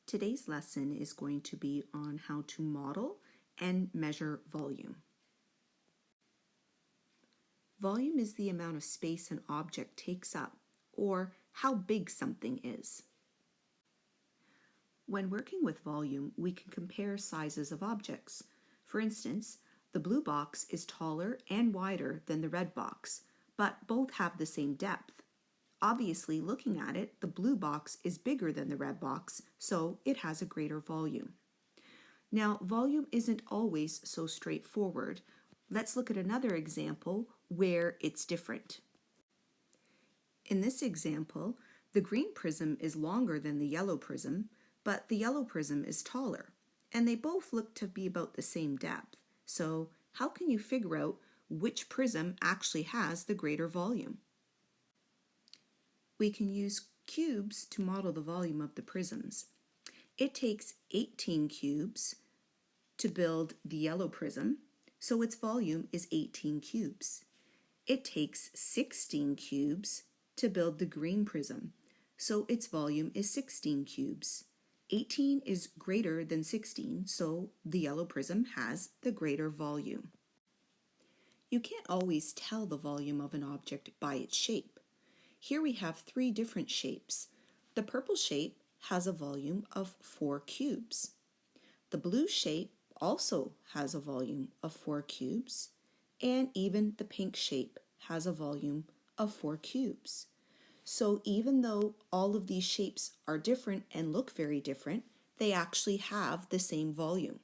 Today's lesson is going to be on how to model and measure volume. Volume is the amount of space an object takes up, or how big something is. When working with volume, we can compare sizes of objects. For instance, the blue box is taller and wider than the red box, but both have the same depth. Obviously, looking at it, the blue box is bigger than the red box, so it has a greater volume. Now, volume isn't always so straightforward. Let's look at another example where it's different. In this example, the green prism is longer than the yellow prism, but the yellow prism is taller, and they both look to be about the same depth. So, how can you figure out which prism actually has the greater volume? We can use cubes to model the volume of the prisms. It takes 18 cubes to build the yellow prism, so its volume is 18 cubes. It takes 16 cubes to build the green prism, so its volume is 16 cubes. 18 is greater than 16, so the yellow prism has the greater volume. You can't always tell the volume of an object by its shape. Here we have three different shapes. The purple shape has a volume of 4 cubes. The blue shape also has a volume of 4 cubes, and even the pink shape has a volume of 4 cubes. So even though all of these shapes are different and look very different, they actually have the same volume.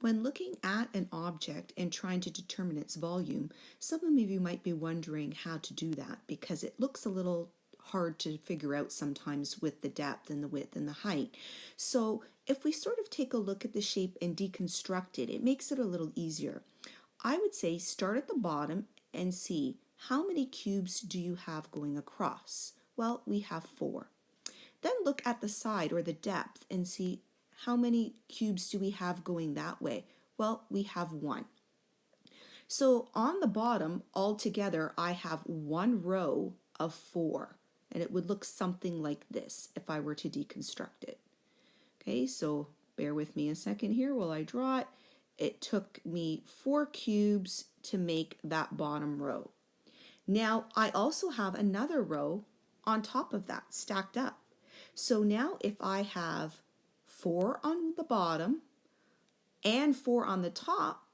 When looking at an object and trying to determine its volume, some of you might be wondering how to do that because it looks a little hard to figure out sometimes with the depth and the width and the height. So if we sort of take a look at the shape and deconstruct it, it makes it a little easier. I would say start at the bottom and see how many cubes do you have going across? Well, we have 4. Then look at the side or the depth and see how many cubes do we have going that way? Well, we have 1. So on the bottom, altogether, I have 1 row of 4. And it would look something like this if I were to deconstruct it. Okay, so bear with me a second here while I draw it. It took me 4 cubes to make that bottom row. Now, I also have another row on top of that, stacked up. So now if I have 4 on the bottom and 4 on the top,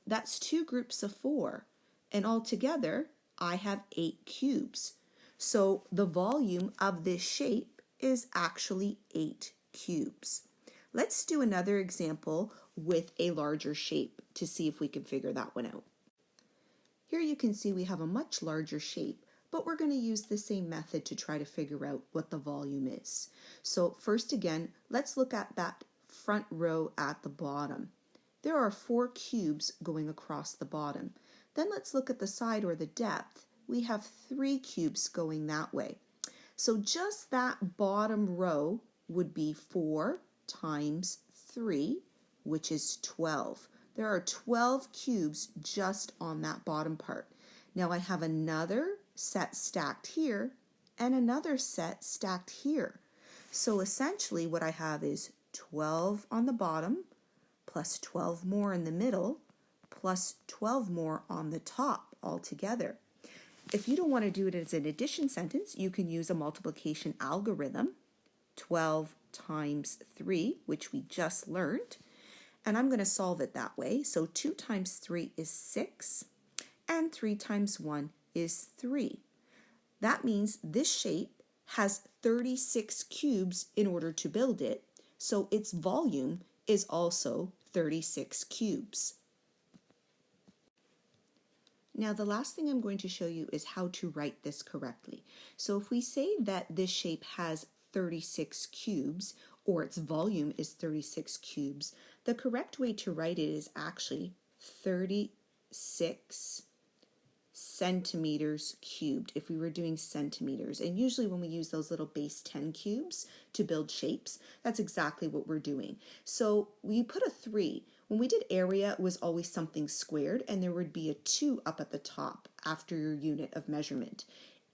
that's 2 groups of 4. And altogether, I have 8 cubes. So the volume of this shape is actually 8 cubes. Let's do another example with a larger shape to see if we can figure that one out. Here you can see we have a much larger shape, but we're going to use the same method to try to figure out what the volume is. So first again, let's look at that front row at the bottom. There are 4 cubes going across the bottom. Then let's look at the side or the depth. We have 3 cubes going that way. So just that bottom row would be 4 times 3, which is 12. There are 12 cubes just on that bottom part. Now I have another set stacked here and another set stacked here. So essentially what I have is 12 on the bottom plus 12 more in the middle plus 12 more on the top altogether. If you don't want to do it as an addition sentence, you can use a multiplication algorithm, 12 times 3, which we just learned. And I'm going to solve it that way. So 2 times 3 is 6, and 3 times 1 is 3. That means this shape has 36 cubes in order to build it, so its volume is also 36 cubes. Now the last thing I'm going to show you is how to write this correctly. So if we say that this shape has 36 cubes, or its volume is 36 cubes, the correct way to write it is actually 36 centimeters cubed if we were doing centimeters. And usually when we use those little base 10 cubes to build shapes, that's exactly what we're doing. So we put a 3. When we did area, it was always something squared, and there would be a 2 up at the top after your unit of measurement.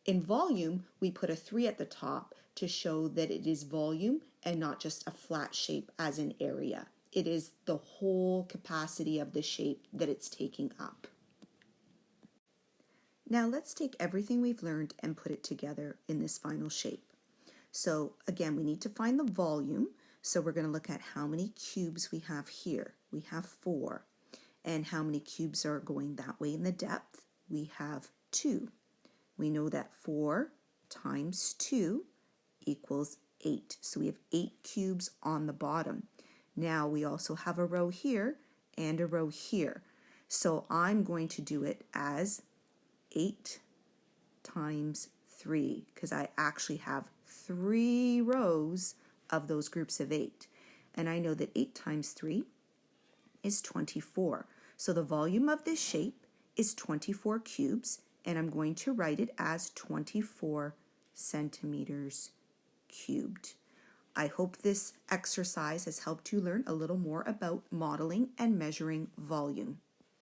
In volume, we put a 3 at the top to show that it is volume and not just a flat shape as an area. It is the whole capacity of the shape that it's taking up. Now let's take everything we've learned and put it together in this final shape. So again, we need to find the volume. So we're going to look at how many cubes we have here. We have 4. And how many cubes are going that way in the depth? We have 2. We know that 4 times 2 equals 8. So we have 8 cubes on the bottom. Now we also have a row here and a row here. So I'm going to do it as 8 times 3 because I actually have 3 rows of those groups of 8. And I know that 8 times 3 is 24. So the volume of this shape is 24 cubes, and I'm going to write it as 24 centimeters cubed. I hope this exercise has helped you learn a little more about modeling and measuring volume.